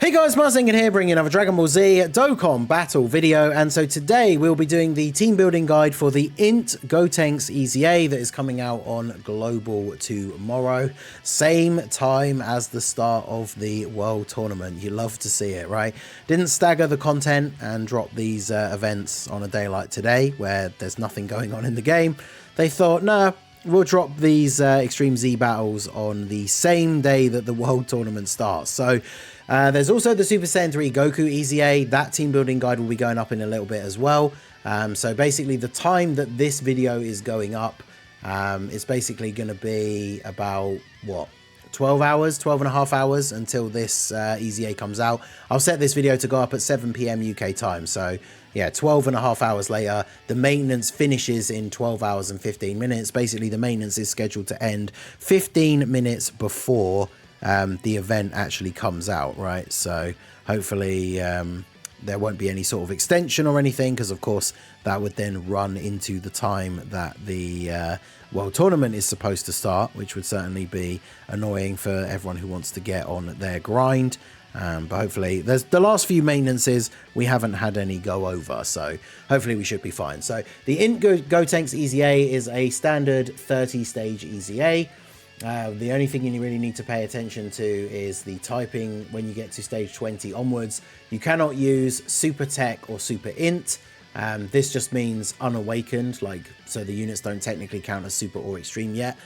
Hey guys, Marzingan here, bringing another Dragon Ball Z Dokkan battle video, and so today we'll be doing the team building guide for the INT GOTENKS EZA that is coming out on Global tomorrow. Same time as the start of the World Tournament. You love to see it, right? Didn't stagger the content and drop these events on a day like today where there's nothing going on in the game. They thought, nah, we'll drop these Extreme Z battles on the same day that the World Tournament starts. So there's also the Super Saiyan 3 Goku EZA. That team building guide will be going up in a little bit as well. So basically the time that this video is going up is basically going to be about, what, 12 hours, 12 and a half hours until this EZA comes out. I'll set this video to go up at 7 PM UK time. So yeah, 12 and a half hours later, the maintenance finishes in 12 hours and 15 minutes. Basically, the maintenance is scheduled to end 15 minutes before the event actually comes out, right? So hopefully there won't be any sort of extension or anything, because of course that would then run into the time that the World Tournament is supposed to start, which would certainly be annoying for everyone who wants to get on their grind. But hopefully there's the last few maintenances we haven't had any go over, so hopefully we should be fine. So the INT GOTENKS EZA is a standard 30 stage EZA. The only thing you really need to pay attention to is the typing. When you get to stage 20 onwards, you cannot use Super Tech or Super INT. This just means unawakened, so the units don't technically count as Super or Extreme yet.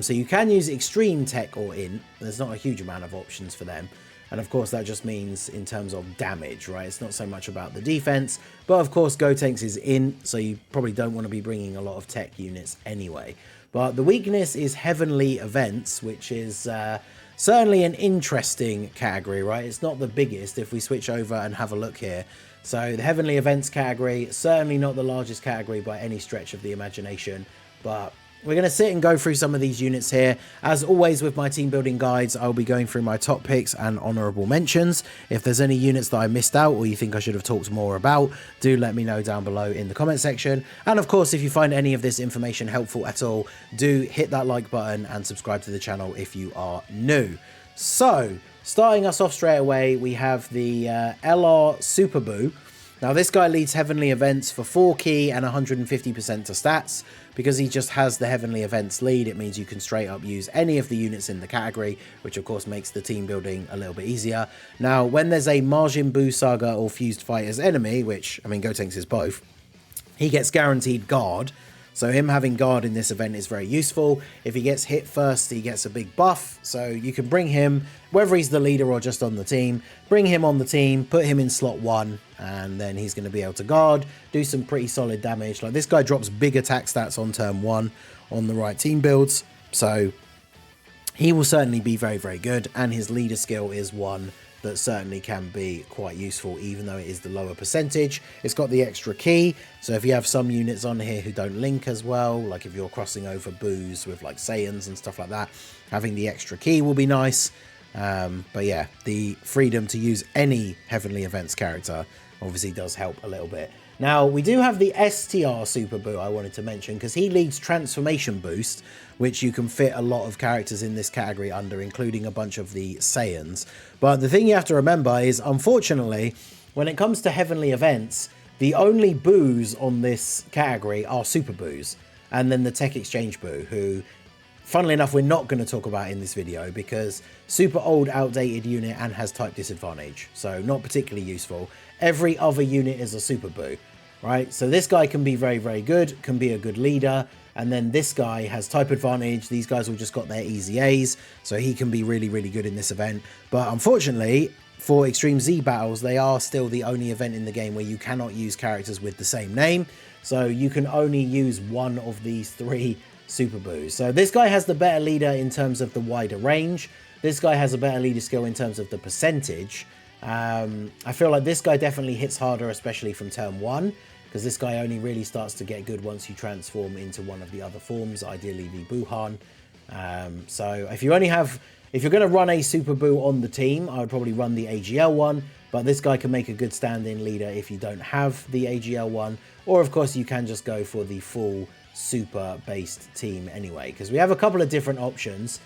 So you can use Extreme Tech or INT. There's not a huge amount of options for them. And of course that just means in terms of damage, right? It's not so much about the defense, but of course GOTENKS is INT, so you probably don't want to be bringing a lot of tech units anyway. But the weakness is Heavenly Events, which is certainly an interesting category, right? It's not the biggest if we switch over and have a look here. So the Heavenly Events category, certainly not the largest category by any stretch of the imagination, but we're going to sit and go through some of these units here. As always with my team building guides, I'll be going through my top picks and honorable mentions. If there's any units that I missed out or you think I should have talked more about, do let me know down below in the comment section. And of course, if you find any of this information helpful at all, do hit that like button and subscribe to the channel if you are new. So, starting us off straight away, we have the LR Super Buu. Now this guy leads Heavenly Events for 4 key and 150% to stats. Because he just has the Heavenly Events lead, it means you can straight up use any of the units in the category, which of course makes the team building a little bit easier. Now, when there's a Majin Buu Saga or Fused Fighters enemy, which, I mean, GOTENKS is both, he gets guaranteed guard. So him having guard in this event is very useful. If he gets hit first, he gets a big buff. So you can bring him, whether he's the leader or just on the team, bring him on the team, put him in slot 1, and then he's going to be able to guard, do some pretty solid damage. Like this guy drops big attack stats on turn 1 on the right team builds. So he will certainly be very, very good. And his leader skill is one that certainly can be quite useful, even though it is the lower percentage. It's got the extra key, so if you have some units on here who don't link as well, like if you're crossing over Boos with like Saiyans and stuff like that, having the extra key will be nice. But yeah, the freedom to use any Heavenly Events character obviously does help a little bit. Now, we do have the STR Super Buu I wanted to mention, because he leads Transformation Boost, which you can fit a lot of characters in this category under, including a bunch of the Saiyans. But the thing you have to remember is, unfortunately, when it comes to Heavenly Events, the only Boos on this category are Super Boos, and then the Tech Exchange Buu, who, funnily enough, we're not going to talk about in this video because super old, outdated unit and has type disadvantage, so not particularly useful. Every other unit is a Super Buu, right? So this guy can be very, very good, can be a good leader, and then this guy has type advantage. These guys all just got their EZAs, so he can be really, really good in this event. But unfortunately, for Extreme Z battles, they are still the only event in the game where you cannot use characters with the same name, so you can only use one of these 3 Super Boos. So this guy has the better leader in terms of the wider range. This guy has a better leader skill in terms of the percentage. I feel like this guy definitely hits harder, especially from turn 1, because this guy only really starts to get good once you transform into one of the other forms, ideally the Buuhan. So if you're going to run a Super Buu on the team, I would probably run the AGL one, but this guy can make a good stand-in leader if you don't have the AGL one, or of course you can just go for the full super based team anyway, because we have a couple of different options.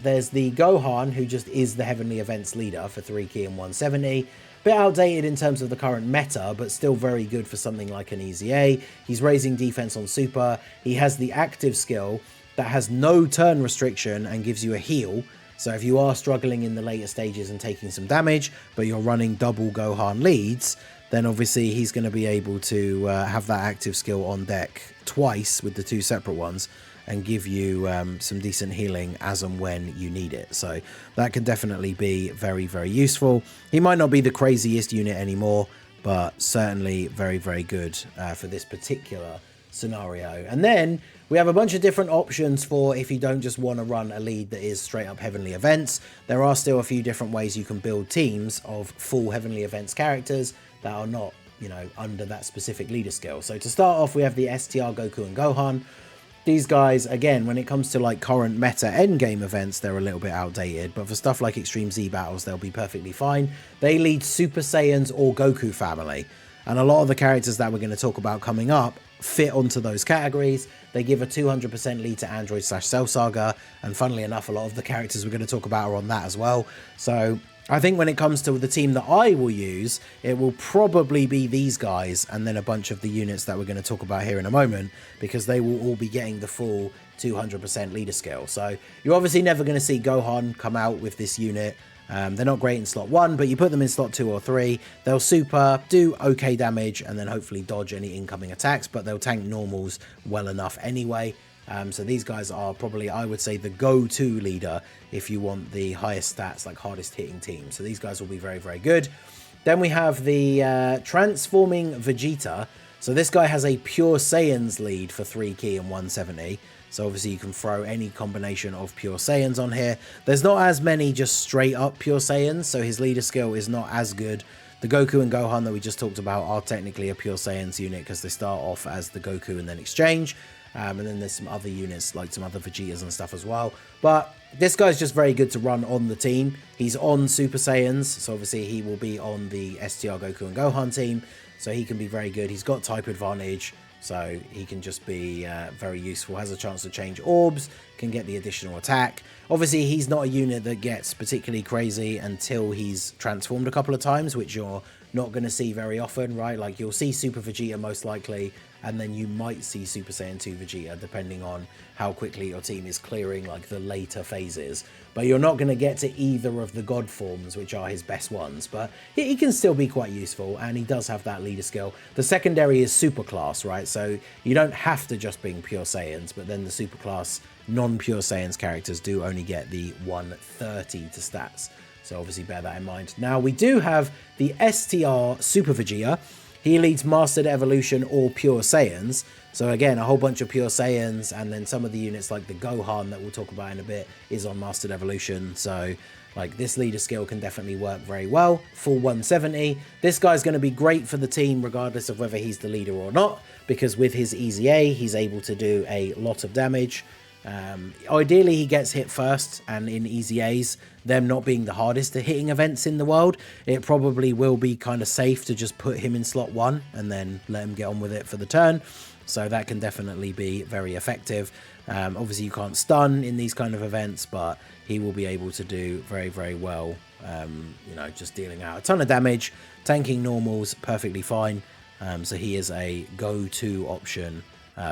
There's the Gohan, who just is the Heavenly Events leader for 3 key and 170. Bit outdated in terms of the current meta, but still very good for something like an EZA. He's raising defense on Super. He has the active skill that has no turn restriction and gives you a heal. So if you are struggling in the later stages and taking some damage, but you're running double Gohan leads, then obviously he's going to be able to have that active skill on deck twice with the 2 separate ones and give you some decent healing as and when you need it. So that can definitely be very, very useful. He might not be the craziest unit anymore, but certainly very, very good for this particular scenario. And then we have a bunch of different options for if you don't just want to run a lead that is straight up Heavenly Events. There are still a few different ways you can build teams of full Heavenly Events characters that are not, you know, under that specific leader skill. So to start off, we have the STR Goku and Gohan. These guys, again, when it comes to like current meta endgame events, they're a little bit outdated, but for stuff like Extreme Z battles, they'll be perfectly fine. They lead Super Saiyans or Goku family, and a lot of the characters that we're going to talk about coming up fit onto those categories. They give a 200% lead to Android / Cell Saga, and funnily enough, a lot of the characters we're going to talk about are on that as well. So I think when it comes to the team that I will use, it will probably be these guys and then a bunch of the units that we're going to talk about here in a moment, because they will all be getting the full 200% leader skill. So you're obviously never going to see Gohan come out with this unit. They're not great in slot 1, but you put them in slot 2 or 3, they'll super, do okay damage, and then hopefully dodge any incoming attacks, but they'll tank normals well enough anyway. So these guys are probably, I would say, the go-to leader if you want the highest stats, like hardest hitting team. So these guys will be very, very good. Then we have the Transforming Vegeta. So this guy has a Pure Saiyans lead for 3 key and 170. So obviously you can throw any combination of Pure Saiyans on here. There's not as many just straight up Pure Saiyans, so his leader skill is not as good. The Goku and Gohan that we just talked about are technically a Pure Saiyans unit because they start off as the Goku and then exchange. And then there's some other units, like some other Vegetas and stuff as well. But this guy's just very good to run on the team. He's on Super Saiyans, so obviously he will be on the STR Goku and Gohan team. So he can be very good. He's got type advantage, so he can just be very useful. Has a chance to change orbs, can get the additional attack. Obviously, he's not a unit that gets particularly crazy until he's transformed a couple of times, which you're not going to see very often, right? Like, you'll see Super Vegeta most likely, and then you might see Super Saiyan 2 Vegeta, depending on how quickly your team is clearing, like, the later phases. But you're not going to get to either of the God forms, which are his best ones. But he can still be quite useful, and he does have that leader skill. The secondary is Super Class, right? So you don't have to just bring Pure Saiyans, but then the Super Class non-Pure Saiyans characters do only get the 130 to stats. So obviously bear that in mind. Now, we do have the STR Super Vegeta. He leads Mastered Evolution or Pure Saiyans. So again, a whole bunch of Pure Saiyans, and then some of the units like the Gohan that we'll talk about in a bit is on Mastered Evolution. So like, this leader skill can definitely work very well. Full 170. This guy's going to be great for the team regardless of whether he's the leader or not, because with his EZA, he's able to do a lot of damage. Ideally he gets hit first, and in EZAs, them not being the hardest hitting events in the world, it probably will be kind of safe to just put him in slot 1 and then let him get on with it for the turn. So that can definitely be very effective. Obviously you can't stun in these kind of events, but he will be able to do very, very well, you know, just dealing out a ton of damage, tanking normals perfectly fine. So he is a go-to option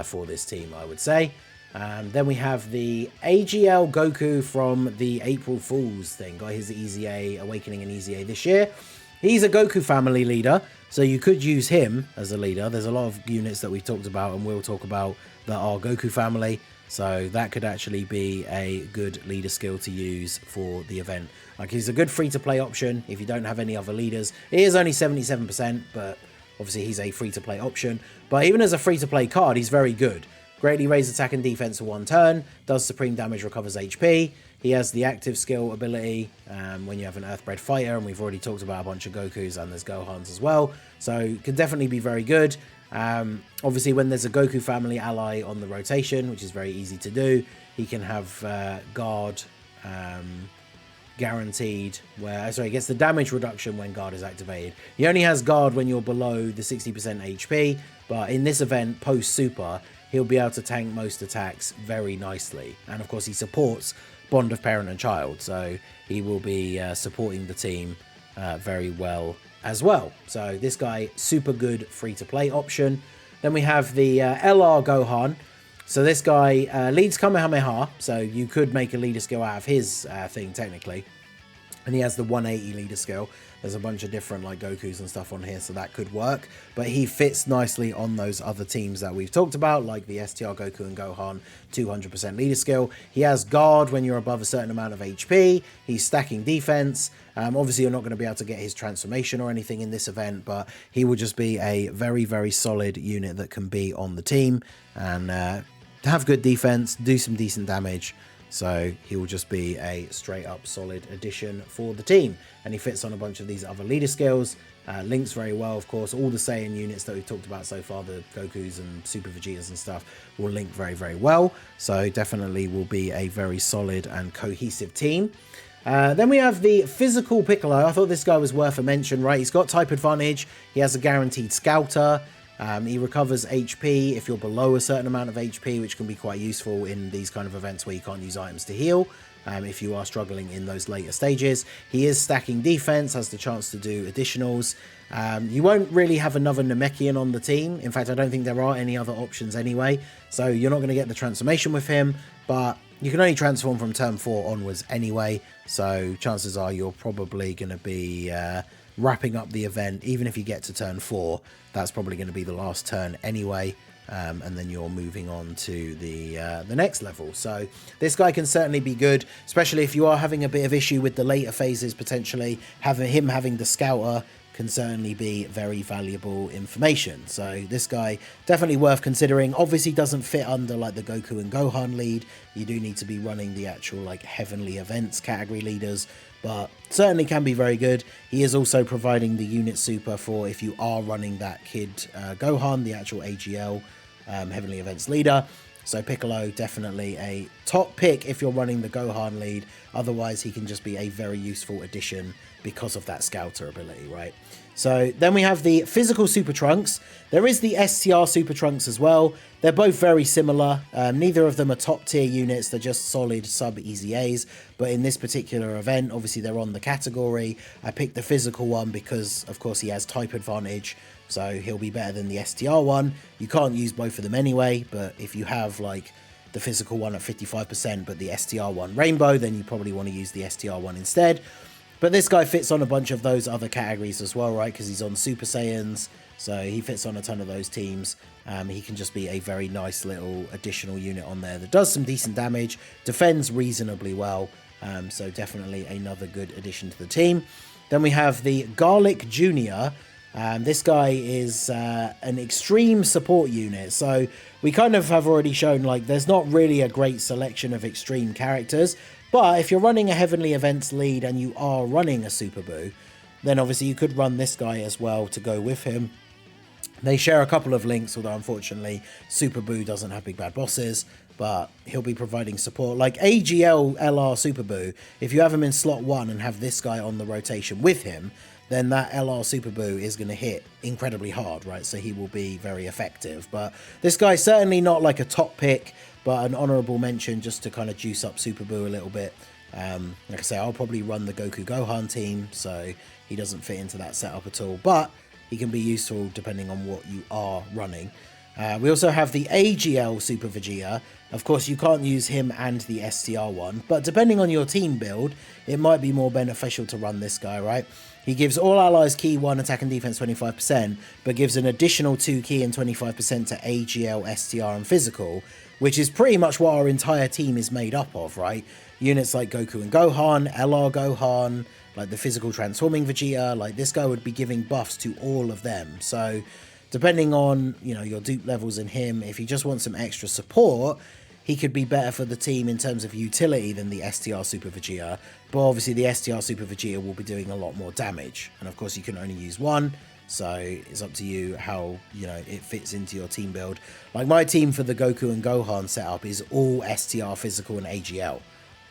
for this team, I would say. Then we have the AGL Goku from the April Fool's thing. Got his EZA, Awakening and EZA this year. He's a Goku family leader, so you could use him as a leader. There's a lot of units that we've talked about and we'll talk about that are Goku family, so that could actually be a good leader skill to use for the event. Like, he's a good free-to-play option if you don't have any other leaders. It is only 77%, but obviously he's a free-to-play option. But even as a free-to-play card, he's very good. Greatly raised attack and defense for 1 turn, does supreme damage, recovers HP. He has the active skill ability when you have an Earthbred fighter, and we've already talked about a bunch of Gokus, and there's Gohans as well. So can definitely be very good. Obviously, when there's a Goku family ally on the rotation, which is very easy to do, he can have guard guaranteed, where, sorry, he gets the damage reduction when guard is activated. He only has guard when you're below the 60% HP, but in this event, post super, he'll be able to tank most attacks very nicely. And of course, he supports bond of parent and child. So he will be supporting the team very well as well. So this guy, super good free-to-play option. Then we have the LR Gohan. So this guy leads Kamehameha, so you could make a leader skill out of his thing technically. And he has the 180 leader skill. There's a bunch of different like Gokus and stuff on here, so that could work. But he fits nicely on those other teams that we've talked about, like the STR Goku and Gohan 200% leader skill. He has guard when you're above a certain amount of HP. He's stacking defense. Obviously, you're not going to be able to get his transformation or anything in this event, but he will just be a very, very solid unit that can be on the team and have good defense, do some decent damage. So he will just be a straight up solid addition for the team. And he fits on a bunch of these other leader skills. Links very well, of course. All the Saiyan units that we've talked about so far, the Gokus and Super Vegetas and stuff, will link very, very well. So definitely will be a very solid and cohesive team. Then we have the physical Piccolo. I thought this guy was worth a mention, right? He's got type advantage. He has a guaranteed scouter. He recovers HP if you're below a certain amount of HP, which can be quite useful in these kind of events where you can't use items to heal. If you are struggling in those later stages. He is stacking defense, has the chance to do additionals. You won't really have another Namekian on the team. In fact, I don't think there are any other options anyway. So you're not going to get the transformation with him, but you can only transform from turn 4 onwards anyway. So chances are you're probably going to be wrapping up the event. Even if you get to turn 4, that's probably going to be the last turn anyway. And then you're moving on to the next level. So this guy can certainly be good, especially if you are having a bit of issue with the later phases. Potentially having the scouter can certainly be very valuable information. So this guy definitely worth considering. Obviously doesn't fit under like the Goku and Gohan lead. You do need to be running the actual like heavenly events category leaders, but certainly can be very good. He is also providing the unit super for if you are running that kid Gohan, the actual AGL heavenly events leader. So Piccolo, definitely a top pick if you're running the Gohan lead. Otherwise, he can just be a very useful addition because of that scouter ability, right? So then we have the physical Super Trunks. There is the STR Super Trunks as well. They're both very similar. Neither of them are top tier units. They're just solid sub EZAs. But in this particular event, obviously they're on the category. I picked the physical one because, of course, he has type advantage. So he'll be better than the STR one. You can't use both of them anyway. But if you have like the physical one at 55%, but the STR one rainbow, then you probably want to use the STR one instead. But this guy fits on a bunch of those other categories as well, right? Because he's on Super Saiyans, so he fits on a ton of those teams. He can just be a very nice little additional unit on there that does some decent damage, defends reasonably well, so definitely another good addition to the team. Then we have the Garlic Jr. This guy is an extreme support unit, so we kind of have already shown like there's not really a great selection of extreme characters. But if you're running a Heavenly Events lead and you are running a Super Buu, then obviously you could run this guy as well to go with him. They share a couple of links, although unfortunately Super Buu doesn't have big bad bosses, but he'll be providing support. Like AGL LR Super Buu, if you have him in slot 1 and have this guy on the rotation with him, then that LR Super Buu is going to hit incredibly hard, right? So he will be very effective. But this guy's certainly not like a top pick, but an honorable mention just to kind of juice up Super Buu a little bit. Like I say, I'll probably run the Goku Gohan team, so he doesn't fit into that setup at all, but he can be useful depending on what you are running. We also have the AGL Super Vegeta. Of course, you can't use him and the STR one, but depending on your team build, it might be more beneficial to run this guy, right? He gives all allies key 1 attack and defense 25%, but gives an additional 2 key and 25% to AGL, STR, and physical, which is pretty much what our entire team is made up of, right? Units like Goku and Gohan, LR Gohan, like the physical transforming Vegeta, like this guy would be giving buffs to all of them. So depending on, you know, your dupe levels in him, if you just want some extra support, he could be better for the team in terms of utility than the STR Super Vegeta. But obviously the STR Super Vegeta will be doing a lot more damage. And of course you can only use one. So it's up to you how, you know, it fits into your team build. Like my team for the Goku and Gohan setup is all STR physical and AGL.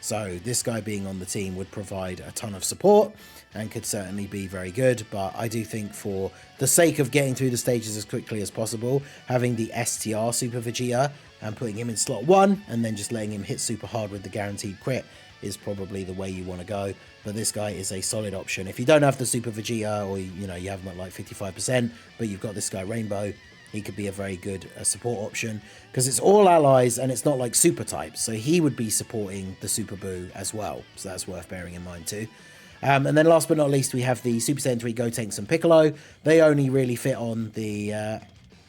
So this guy being on the team would provide a ton of support and could certainly be very good. But I do think for the sake of getting through the stages as quickly as possible, having the STR Super Vegeta and putting him in slot 1 and then just letting him hit super hard with the guaranteed crit is probably the way you want to go. But this guy is a solid option. If you don't have the Super Vegeta, or you know, you have him at like 55%, but you've got this guy Rainbow, he could be a very good support option, because it's all allies and it's not like super types, so he would be supporting the Super Buu as well, so that's worth bearing in mind too. And then last but not least, we have the Super Saiyan 3 Gotenks and Piccolo. They only really fit on the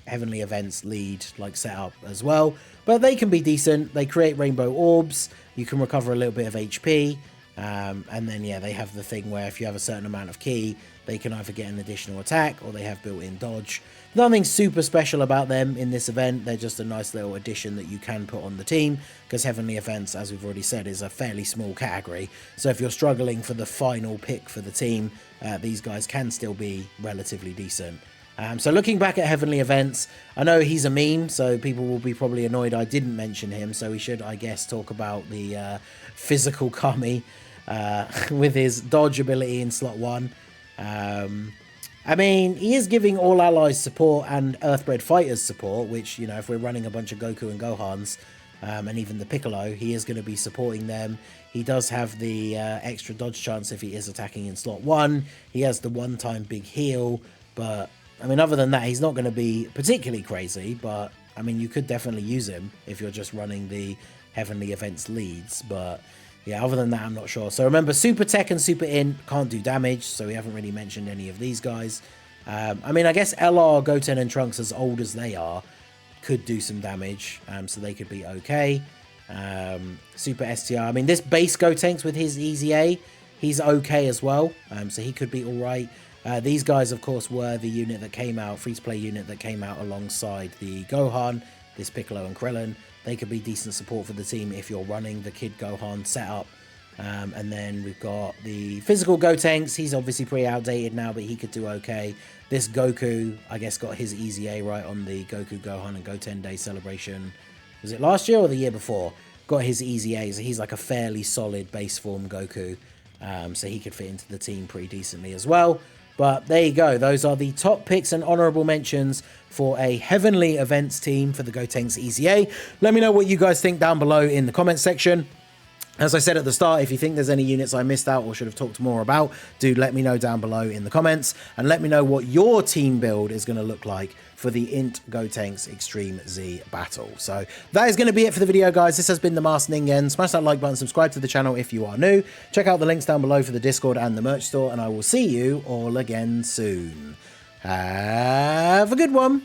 Heavenly Events lead like setup as well, but they can be decent. They create rainbow orbs, you can recover a little bit of HP, and then yeah, they have the thing where if you have a certain amount of ki, they can either get an additional attack or they have built-in dodge. Nothing super special about them in this event. They're just a nice little addition that you can put on the team, because Heavenly Events, as we've already said, is a fairly small category. So if you're struggling for the final pick for the team, these guys can still be relatively decent. So looking back at Heavenly Events, I know he's a meme, so people will be probably annoyed I didn't mention him, so we should, I guess, talk about the physical Kami with his dodge ability in slot 1. I mean, he is giving all allies support and Earthbred fighters support, which, you know, if we're running a bunch of Goku and Gohans, and even the Piccolo, he is going to be supporting them. He does have the extra dodge chance if he is attacking in slot 1. He has the one-time big heal, but I mean, other than that, he's not going to be particularly crazy, but I mean, you could definitely use him if you're just running the Heavenly Events leads, but yeah, other than that, I'm not sure. So remember, Super Tech and Super Int can't do damage, so we haven't really mentioned any of these guys. I mean, I guess LR, Goten, and Trunks, as old as they are, could do some damage, so they could be okay. Super STR, I mean, this base Gotenks with his Easy A, he's okay as well, so he could be alright. These guys, of course, were the unit that came out, free-to-play unit that came out alongside the Gohan, this Piccolo and Krillin. They could be decent support for the team if you're running the Kid Gohan setup. And then we've got the physical Gotenks. He's obviously pretty outdated now, but he could do okay. This Goku, I guess, got his Easy A right on the Goku, Gohan, and Goten Day celebration. Was it last year or the year before? Got his Easy A, so he's like a fairly solid base form Goku. So he could fit into the team pretty decently as well. But there you go. Those are the top picks and honorable mentions for a Heavenly Events team for the Gotenks EZA. Let me know what you guys think down below in the comments section. As I said at the start, if you think there's any units I missed out or should have talked more about, do let me know down below in the comments. And let me know what your team build is going to look like for the INT Gotenks Extreme Z battle. So that is going to be it for the video, guys. This has been the Masked Ningen. Smash that like button, subscribe to the channel if you are new. Check out the links down below for the Discord and the merch store, and I will see you all again soon. Have a good one.